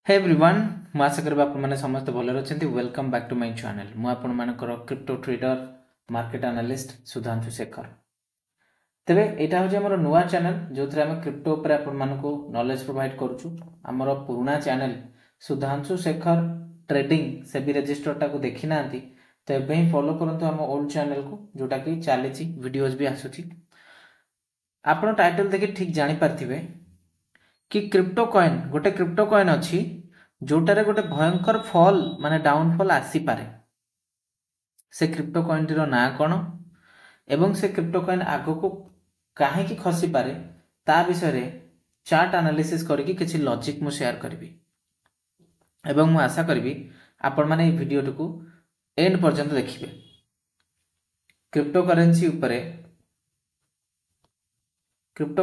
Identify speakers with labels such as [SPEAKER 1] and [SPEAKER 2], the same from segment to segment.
[SPEAKER 1] Hey everyone मु आशा करी आपने समस्त भलर अच्छे welcome back to my channel मु आपण मानकर crypto trader market analyst Sudhanshu Shekhar तेबे एटा हो हमर नुवा चैनल जो थरे हम क्रिप्टो ऊपर आपण मानको नॉलेज प्रोवाइड करूछु हमर पुराना चैनल सुधांशु शेखर ट्रेडिंग से भी रजिस्टर टा को देखि नांती तो एबे ही फॉलो करंतु हम ओल्ड चैनल को जोटा कि चलीची वीडियोस भी आसुची आपण टाइटल देखि ठीक जानि पारथिबे कि क्रिप्टो कॉइन गोटे क्रिप्टो कॉइन अच्छी जोटारे गोटे भयंकर फॉल माने डाउनफॉल आसी पारे से क्रिप्टो कॉइन टीर ना कौन एवं से क्रिप्टो कॉइन आगो को काहे की खसी पारे ता विषय रे चार्ट एनालिसिस करके किछि लॉजिक मु शेयर करबी एवं मु आशा करबी आपण माने ए वीडियो को एंड पर्यंत देखिबे क्रिप्टो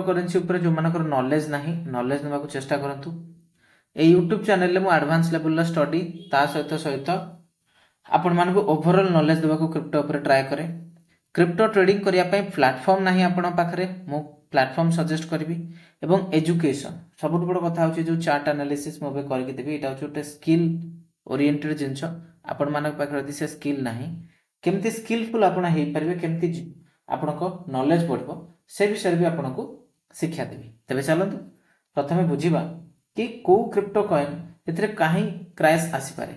[SPEAKER 1] करेंसी ऊपर जो मानकर नॉलेज नाही नॉलेज नेबा को चेष्टा करंतु ए यूट्यूब चैनल में एडवांस लेवल स्टडी ता सहित सहित आपण मानक ओवरऑल नॉलेज देवा को क्रिप्टो ऊपर ट्राई करे क्रिप्टो ट्रेडिंग करिया पई प्लेटफॉर्म नाही आपण पाखरे मो प्लेटफॉर्म सजेस्ट करबी एवं एजुकेशन सबुठ बड़ कथा होची जो चार्ट एनालिसिस मोबे करके देबी एटा होची ओटे स्किल ओरिएंटेड जिंस आपण मानक पाखरे यदि से स्किल नाही केमती स्किलफुल आपण हेई परबे केमती आपण को नॉलेज बढ़बो से विषय भी आपण को शिक्षा देबी तबे चलंतु प्रथमे बुझिबा कि को क्रिप्टो कॉइन एथरे काहे क्रैश आसी पारे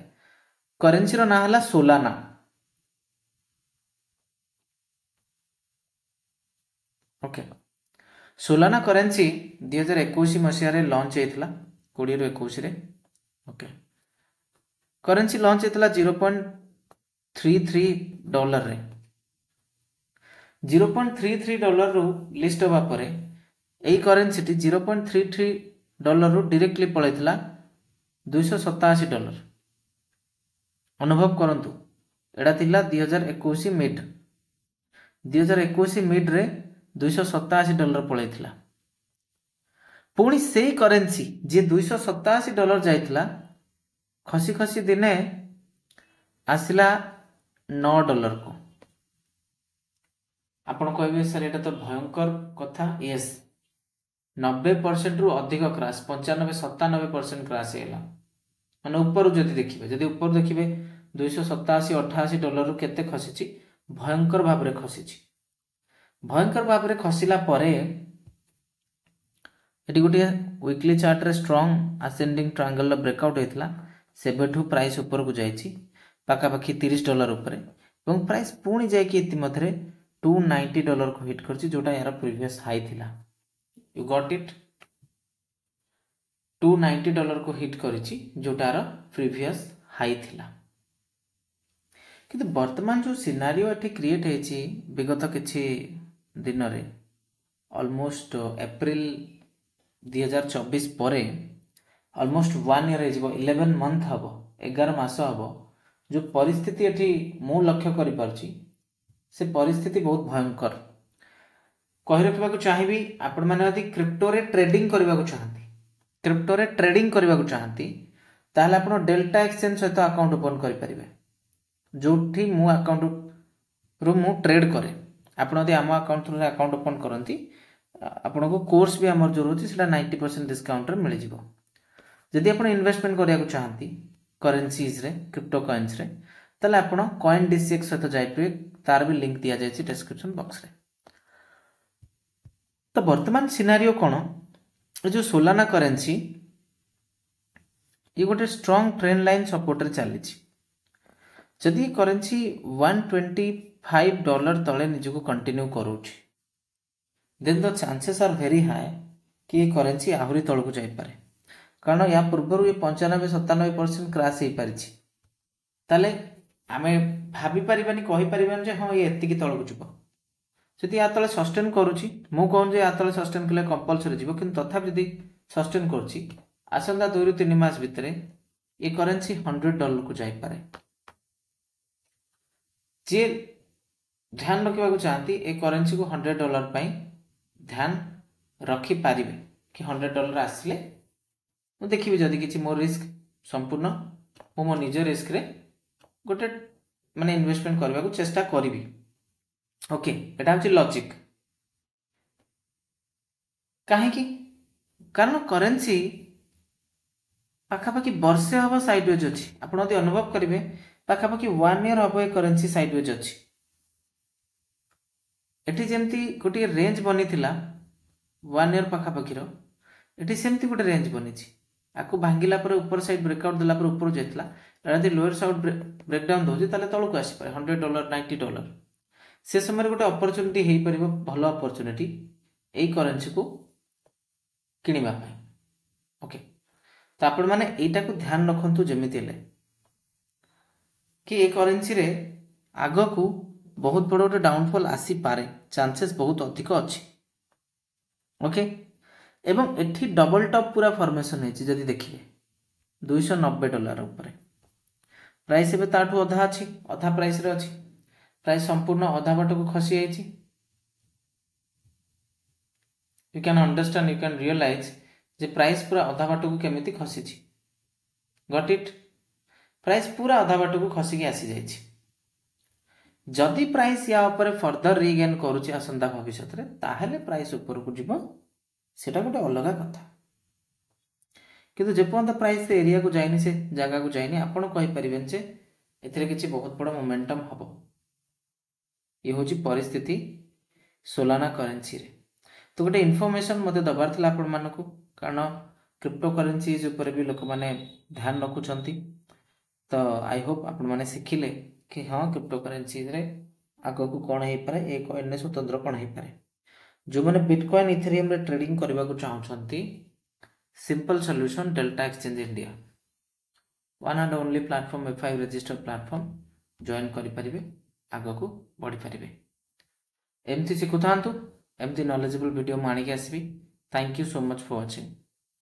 [SPEAKER 1] करेंसी रो ना हला सोलाना ओके सोलाना करेंसी 2021 मसिया रे लॉन्च हेतला 20 रो 21 रे ओके करेंसी लॉन्च हेतला 0.33 डॉलर रे 0.33 डॉलर रो लिस्ट होबा परे एई करेंसी टी 0.33 डॉलर रू डायरेक्टली पळैतला 287 डॉलर अनुभव करंतु एडा थिला 2021 मिड रे 287 डॉलर पळैतला पुणी सेई करेंसी जे 287 डॉलर जाइतला खसी खसी दिने आसिला 9 डॉलर को आपण कहबे सर एटा तो भयंकर कथा यस 90% रु अधिक क्राश 95-97% क्राश हेला माने ऊपर जदि देखिबे 287-88 डॉलर रु केते खसिची भयंकर भाव रे खसिला परे एटी गोटे वीकली चार्ट रे स्ट्रांग असेंडिंग ट्रायंगल ब्रेकआउट हेतला सेबेठु प्राइस ऊपर को जाईची पाका पाखी 30 डॉलर ऊपर एवं प्राइस पुणी जाई कि इति मधरे 290 डॉलर को हिट करची जोटा यार प्रीवियस हाई थिला यू गॉट इट 290 डॉलर को हिट करिची जोटार प्रीवियस हाई थिला किंतु वर्तमान जो सिनारियो एठी क्रिएट हेची विगत किछि दिन रे ऑलमोस्ट अप्रैल 2024 परे ऑलमोस्ट 1 ईयर हेजिबो 11 मंथ हबो 11 मास हबो जो परिस्थिति एठी मु लक्ष्य करि परची से परिस्थिति बहुत भयंकर कहि रखबा को चाहिबी आपण माने यदि क्रिप्टो रे ट्रेडिंग करबा को चाहंती ताहले आपण डेल्टा एक्सचेंज सहित अकाउंट ओपन करि परिबे जोठी मु अकाउंट रो मु ट्रेड करे आपण यदि आम अकाउंट रे अकाउंट ओपन करंती आपण को कोर्स भी हमर जो रहती सेटा 90% डिस्काउंट रे मिल जिवो यदि आपण इन्वेस्टमेंट करिया को चाहंती करेंसीज रे क्रिप्टो कॉइन्स रे ताले आपण कॉइन डीसीएक्स सहित जाइपे तार भी लिंक दिया जायछि डिस्क्रिप्शन बॉक्स रे तो वर्तमान सिनारियो कौन जो सोलाना करेंसी ये गोटे स्ट्रॉन्ग ट्रेंड लाइन सपोर्ट रे चली जदि करेंसी 125 डॉलर तले निजको कंटिन्यू करूछि then the chances are very high कि ये करेंसी आहुरी तळको जाई पारे कारण या पूर्व ये 95-97% क्रैश हो पारिछि ताले आमे भाबी परिबानी कहि परिबानी जे हां ये एतिकी तळको जिवो जदि या तले सस्टेन करूछि मु कहूँ जे या तले सस्टेन कले कंपलसरी जीवो किंतु तथापि जदि सस्टेन करूछि आसंदा 2 ରୁ 3 मास भितरे ये करेंसी 100 डॉलर को जाई पारे जे ध्यान रखिबा को चाहती ए करेंसी को 100 डॉलर पई ध्यान रखि पारिबे कि 100 डॉलर आसले मु देखिबे जदि किछि मोर रिस्क संपूर्ण मो निज रिस्क रे गोटे माने इन्वेस्टमेंट करबा को चेष्टा करिवि ओके एटा होची लॉजिक काहे कि कारण करेंसी पाखापाखि वर्षे हम साइडवेज अच्छी आप अनुभव करेंगे पाखापाखि 1 ईयर हम ए करेन्सी साइडवेज अच्छी एटी जमती गोटे रेंज बनी 1 ईयर पाखापाखि एटी सेमती गोटे रेंज बनी आपको भांगिला पर ऊपर साइड ब्रेकआउट देला पर ऊपर जाइला यदि लोअर साइड ब्रेकडाउन दूसरी ताले तलक आसपे $100 $90 से समय गोटे अपरच्युनिटी हो पार भल अपरच्युनिटी यही करेन्सी को किणवा ओके तो आपण मैंने यहीटा को ध्यान रखु जमी कि ये करेन्सी रे आग को बहुत बड़ गोटे डाउनफॉल आसी पारे चांसेस बहुत अधिक अच्छी ओके एवं एठी डबल टॉप पूरा फॉर्मेशन है जदि देखिए $290 ऊपर प्राइस एबे ताठू अधा अच्छी अधा प्राइस रे अच्छी प्राइस संपूर्ण अधा बाट को खसी जाइए you can understand you can realise जे प्राइस पूरा अधा बाट को केमिति खसी गट इट प्राइस पूरा अधा बाट को खसिकी आसी जाइए जदि प्राइस या ऊपर फर्दर रिगेन करुच्ची आसंता भविष्य में ताहले प्राइस ऊपर को जीव सेटा गोटे अलग कथा किंतु जेपर्यंत प्राइस एरिया को जाइनी से जगह को जाइनी आपण कहि परिबेन जे एथिरे किछि बहुत बड़ मोमेंटम हबो ये होची परिस्थिति सोलाना करेन्सी रे तो गोटे इनफॉरमेशन मते दबार थिला आपण मानको कारण क्रिप्टो करेन्सीज ऊपर भी लोक माने ध्यान रखुचंती तो आई होप आपण माने सिखिले कि हाँ क्रिप्टो करेन्सीज रे आगो को कौन हो पारे ए कॉइन ने स्वतंत्र कौन हो पारे जो मैंने बिटकॉइन इथेरियम रे ट्रेडिंग करने को चाहते simple solution delta exchange India one and only platform F5 registered platform join करें आग को बढ़ी पारे एमती शिखुता एमती नॉलेजेबल वीडियो मुझे आसबि thank you so much for watching.